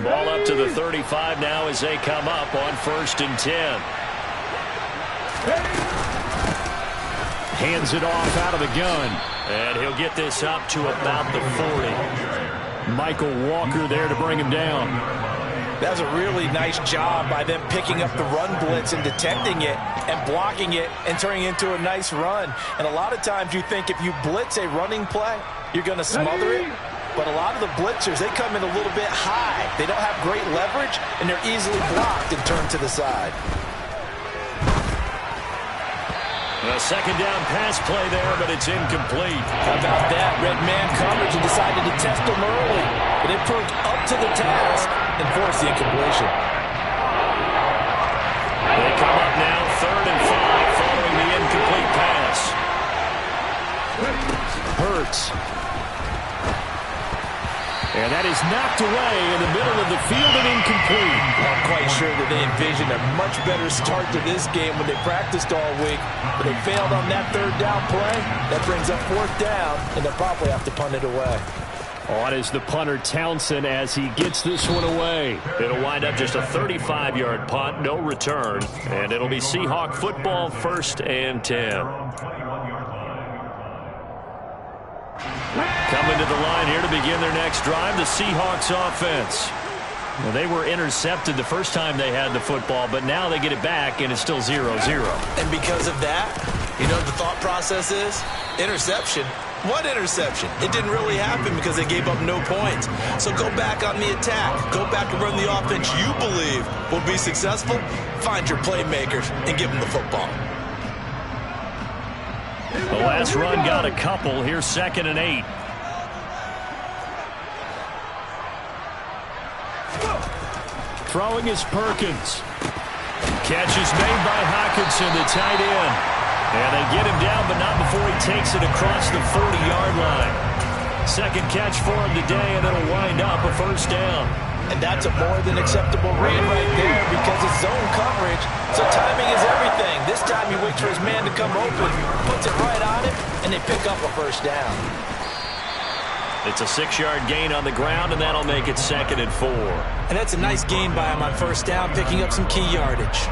Ball up to the 35 now as they come up on 1st and 10. Hands it off out of the gun. And he'll get this up to about the 40. Michael Walker there to bring him down. That was a really nice job by them picking up the run blitz and detecting it and blocking it and turning it into a nice run. And a lot of times you think if you blitz a running play, you're going to smother it. But a lot of the blitzers, they come in a little bit high. They don't have great leverage, and they're easily blocked and turned to the side. A second down pass play there, but it's incomplete. How about that? Red man coverage and decided to test them early. But it proved up to the task and forced the incompletion. They come up now 3rd and 5 following the incomplete pass. Hurts. And that is knocked away in the middle of the field and incomplete. I'm quite sure that they envisioned a much better start to this game when they practiced all week. But they failed on that 3rd down play. That brings up 4th down, and they'll probably have to punt it away. On is the punter Townsend as he gets this one away. It'll wind up just a 35-yard punt, no return. And it'll be Seahawk football 1st and 10. Coming to the line here to begin their next drive, the Seahawks offense. Well, they were intercepted the first time they had the football, but now they get it back, and it's still 0-0. And because of that, you know what the thought process is? Interception. What interception? It didn't really happen because they gave up no points. So go back on the attack. Go back and run the offense you believe will be successful. Find your playmakers and give them the football. The last run got a couple. Here's 2nd and 8. Throwing is Perkins. Catch is made by Hockenson, the tight end. And they get him down, but not before he takes it across the 40-yard line. Second catch for him today, and it'll wind up a 1st down. And that's a more than acceptable read right there because it's zone coverage, so timing is everything. This time he waits for his man to come open, puts it right on him, and they pick up a 1st down. It's a 6-yard gain on the ground, and that'll make it 2nd and 4. And that's a nice gain by him on 1st down, picking up some key yardage.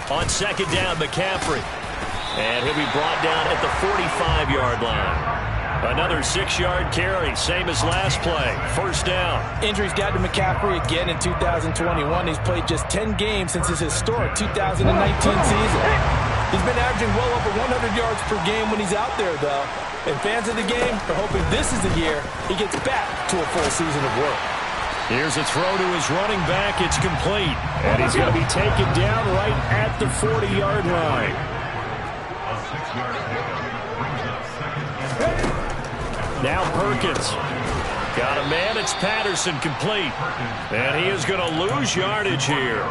On 2nd down, McCaffrey. And he'll be brought down at the 45-yard line. Another 6-yard carry, same as last play. 1st down. Injuries got to McCaffrey again in 2021. He's played just 10 games since his historic 2019 season. He's been averaging well over 100 yards per game when he's out there, though. And fans of the game are hoping this is the year he gets back to a full season of work. Here's a throw to his running back. It's complete. And he's going to be taken down right at the 40-yard line. Now Perkins. Got a man. It's Patterson, complete. And he is going to lose yardage here.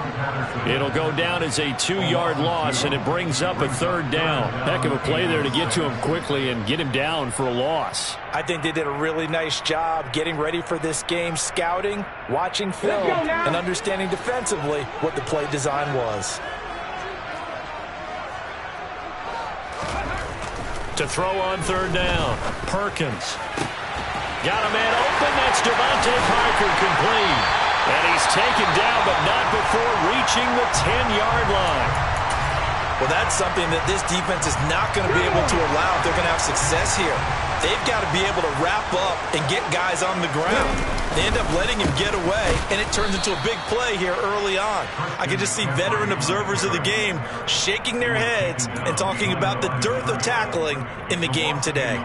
It'll go down as a 2-yard loss, and it brings up a 3rd down. Heck of a play there to get to him quickly and get him down for a loss. I think they did a really nice job getting ready for this game, scouting, watching film, and understanding defensively what the play design was. To throw on 3rd down, Perkins. Got a man open. That's Devontae Parker, complete. And he's taken down, but not before reaching the 10-yard line. Well, that's something that this defense is not going to be able to allow if they're going to have success here. They've got to be able to wrap up and get guys on the ground. They end up letting him get away, and it turns into a big play here early on. I can just see veteran observers of the game shaking their heads and talking about the dearth of tackling in the game today.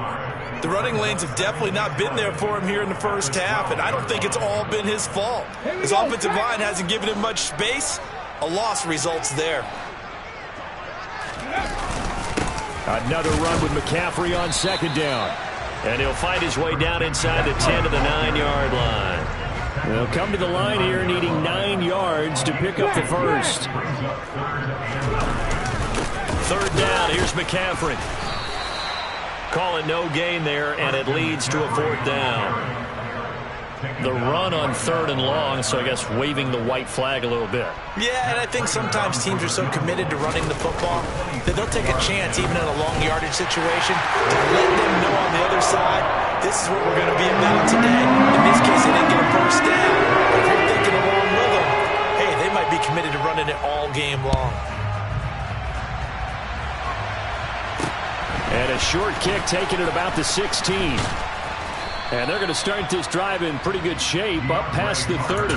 The running lanes have definitely not been there for him here in the 1st half, and I don't think it's all been his fault. His offensive line hasn't given him much space. A loss results there. Another run with McCaffrey on 2nd down. And he'll fight his way down inside the 10 to the 9-yard line. They'll come to the line here needing 9 yards to pick up the 1st. 3rd down, here's McCaffrey. Call it no gain there, and it leads to a 4th down. the run on 3rd and long, so I guess waving the white flag a little bit. Yeah, and I think sometimes teams are so committed to running the football that they'll take a chance, even in a long yardage situation, to let them know on the other side, this is what we're going to be about today. In this case, they didn't get a first down. If you're thinking along with them, hey, they might be committed to running it all game long. And a short kick taken at about the 16. And they're going to start this drive in pretty good shape, up past the 30.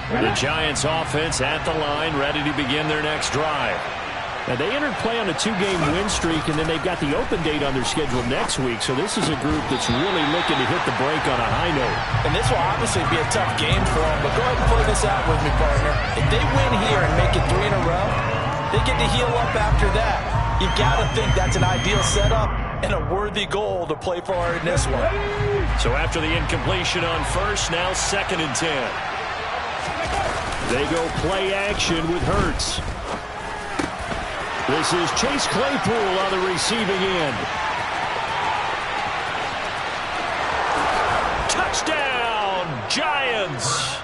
The Giants offense at the line, ready to begin their next drive. Now, they entered play on a 2-game win streak, and then they've got the open date on their schedule next week. So this is a group that's really looking to hit the break on a high note. And this will obviously be a tough game for them, but go ahead and play this out with me, partner. If they win here and make it 3 in a row, they get to heal up after that. You got to think that's an ideal setup and a worthy goal to play for in this one. So after the incompletion on first, now 2nd and 10. They go play action with Hurts. This is Chase Claypool on the receiving end. Touchdown, Giants!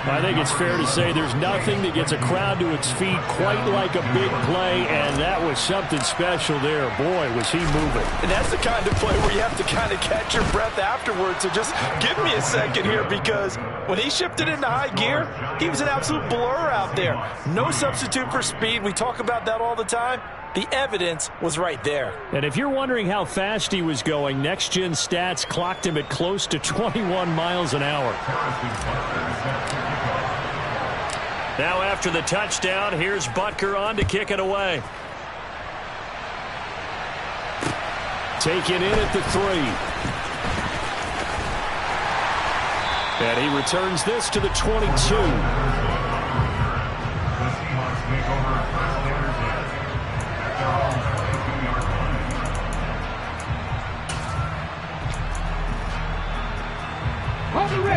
I think it's fair to say there's nothing that gets a crowd to its feet quite like a big play, and that was something special there. Boy, was he moving. And that's the kind of play where you have to kind of catch your breath afterwards. So just give me a second here, because when he shifted into high gear, he was an absolute blur out there. No substitute for speed. We talk about that all the time. The evidence was right there. And if you're wondering how fast he was going, next-gen stats clocked him at close to 21 miles an hour. Now after the touchdown, here's Butker on to kick it away. Taken in at the 3. And he returns this to the 22.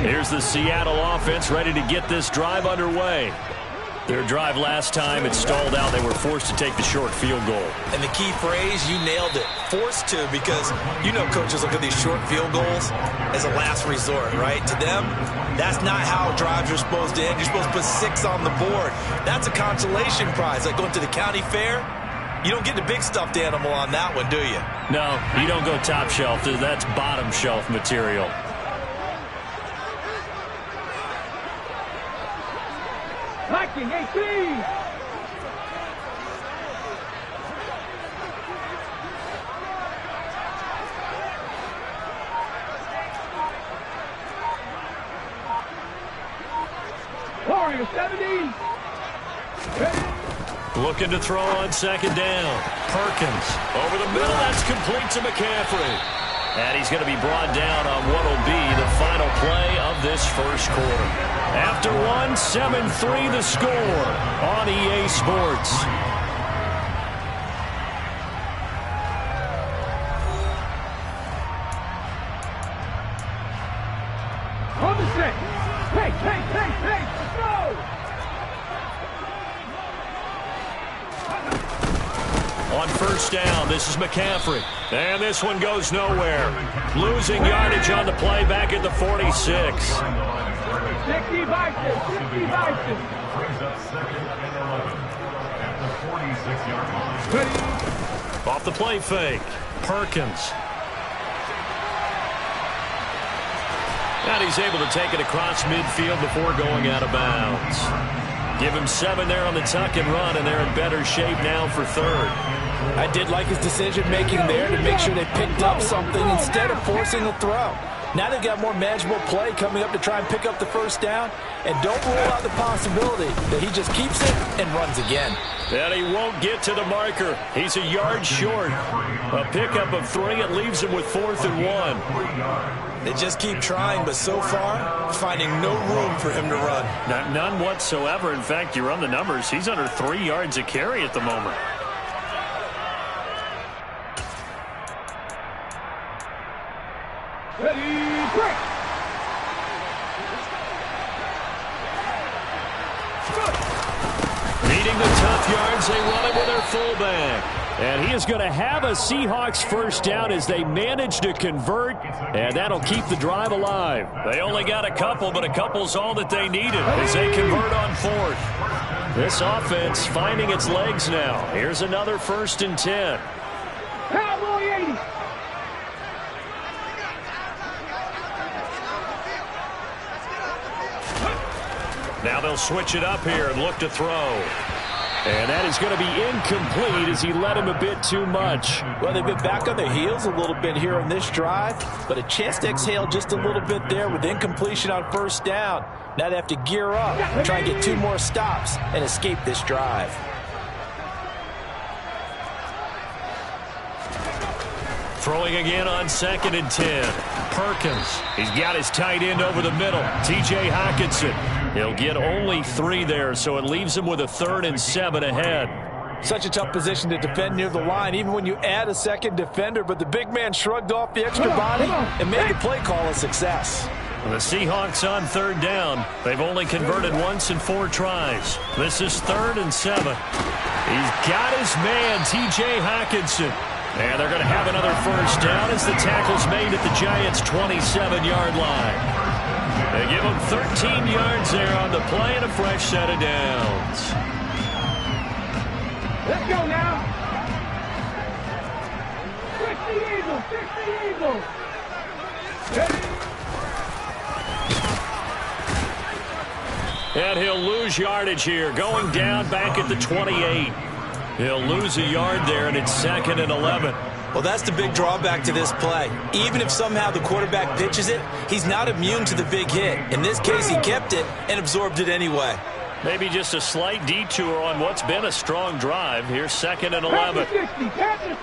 Here's the Seattle offense ready to get this drive underway. Their drive last time, it stalled out. They were forced to take the short field goal. And the key phrase, you nailed it. Forced to, because you know coaches look at these short field goals as a last resort, right? To them, that's not how drives are supposed to end. You're supposed to put 6 on the board. That's a consolation prize. Like going to the county fair, you don't get the big stuffed animal on that one, do you? No, you don't go top shelf. That's bottom shelf material. Blocking 18. Warrior 70. Looking to throw on 2nd down. Perkins over the middle. That's complete to McCaffrey. And he's going to be brought down on what will be the final play of this first quarter. After one, 7-3 the score on EA Sports. On the set. Hey, go! On first down, this is McCaffrey. And this one goes nowhere. Losing yardage on the play back at the 46. 60 Bison. Off the play fake. Perkins. And he's able to take it across midfield before going out of bounds. Give him 7 there on the tuck and run, and they're in better shape now for 3rd. I did like his decision-making there to make sure they picked up something instead of forcing a throw. Now they've got more manageable play coming up to try and pick up the first down, and don't rule out the possibility that he just keeps it and runs again. And he won't get to the marker. He's a yard short. A pickup of 3. It leaves him with 4th and 1. They just keep trying, but so far, finding no room for him to run. None whatsoever. In fact, you run the numbers. He's under 3 yards a carry at the moment. Ready, break. Needing the tough yards, they run it with their fullback. And he is going to have a Seahawks first down as they manage to convert, and that'll keep the drive alive. They only got a couple, but a couple's all that they needed as they convert on fourth. This offense finding its legs now. Here's another 1st and 10. Cowboy 80. Now they'll switch it up here and look to throw. And that is going to be incomplete as he led him a bit too much. Well, they've been back on their heels a little bit here on this drive, but a chance to exhale just a little bit there with incompletion on 1st down. Now they have to gear up, try and get 2 more stops and escape this drive. Throwing again on 2nd and 10. Perkins. He's got his tight end over the middle. T.J. Hockenson. He'll get only 3 there, so it leaves him with a 3rd and 7 ahead. Such a tough position to defend near the line, even when you add a second defender, but the big man shrugged off the extra body and made the play call a success. The Seahawks on 3rd down. They've only converted once in 4 tries. This is 3rd and 7. He's got his man, T.J. Hockenson. And they're going to have another 1st down as the tackle's made at the Giants' 27-yard line. They give him 13 yards there on the play and a fresh set of downs. Let's go now. 60 Eagles, 60 Eagles. And he'll lose yardage here, going down back at the 28. He'll lose a yard there, and it's 2nd and 11. Well, that's the big drawback to this play. Even if somehow the quarterback pitches it, he's not immune to the big hit. In this case, he kept it and absorbed it anyway. Maybe just a slight detour on what's been a strong drive. Here's 2nd and 11. Pass to 60, pass to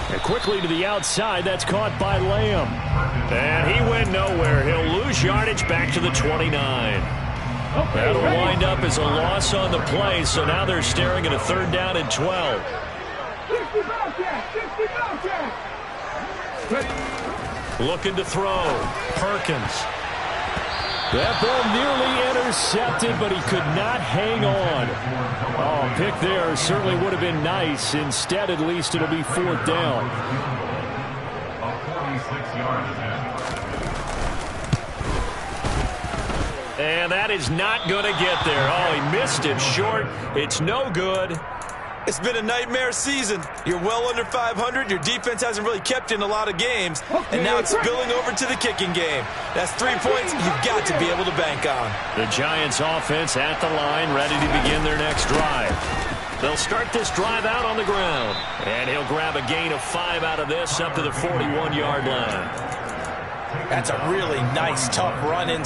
60. And quickly to the outside, that's caught by Lamb. And he went nowhere. He'll lose yardage back to the 29. That'll wind up as a loss on the play, so now they're staring at a 3rd down and 12. 60 Beltran, 60 Beltran. Ready. Looking to throw. Perkins. That ball nearly intercepted, but he could not hang on. Oh, pick there certainly would have been nice. Instead, at least it'll be 4th down. And that is not going to get there. Oh, he missed it short. It's no good. It's been a nightmare season. You're well under 500. Your defense hasn't really kept you in a lot of games. And now it's spilling over to the kicking game. That's 3 points you've got to be able to bank on. The Giants offense at the line, ready to begin their next drive. They'll start this drive out on the ground. And he'll grab a gain of 5 out of this up to the 41-yard line. That's a really nice, tough run in.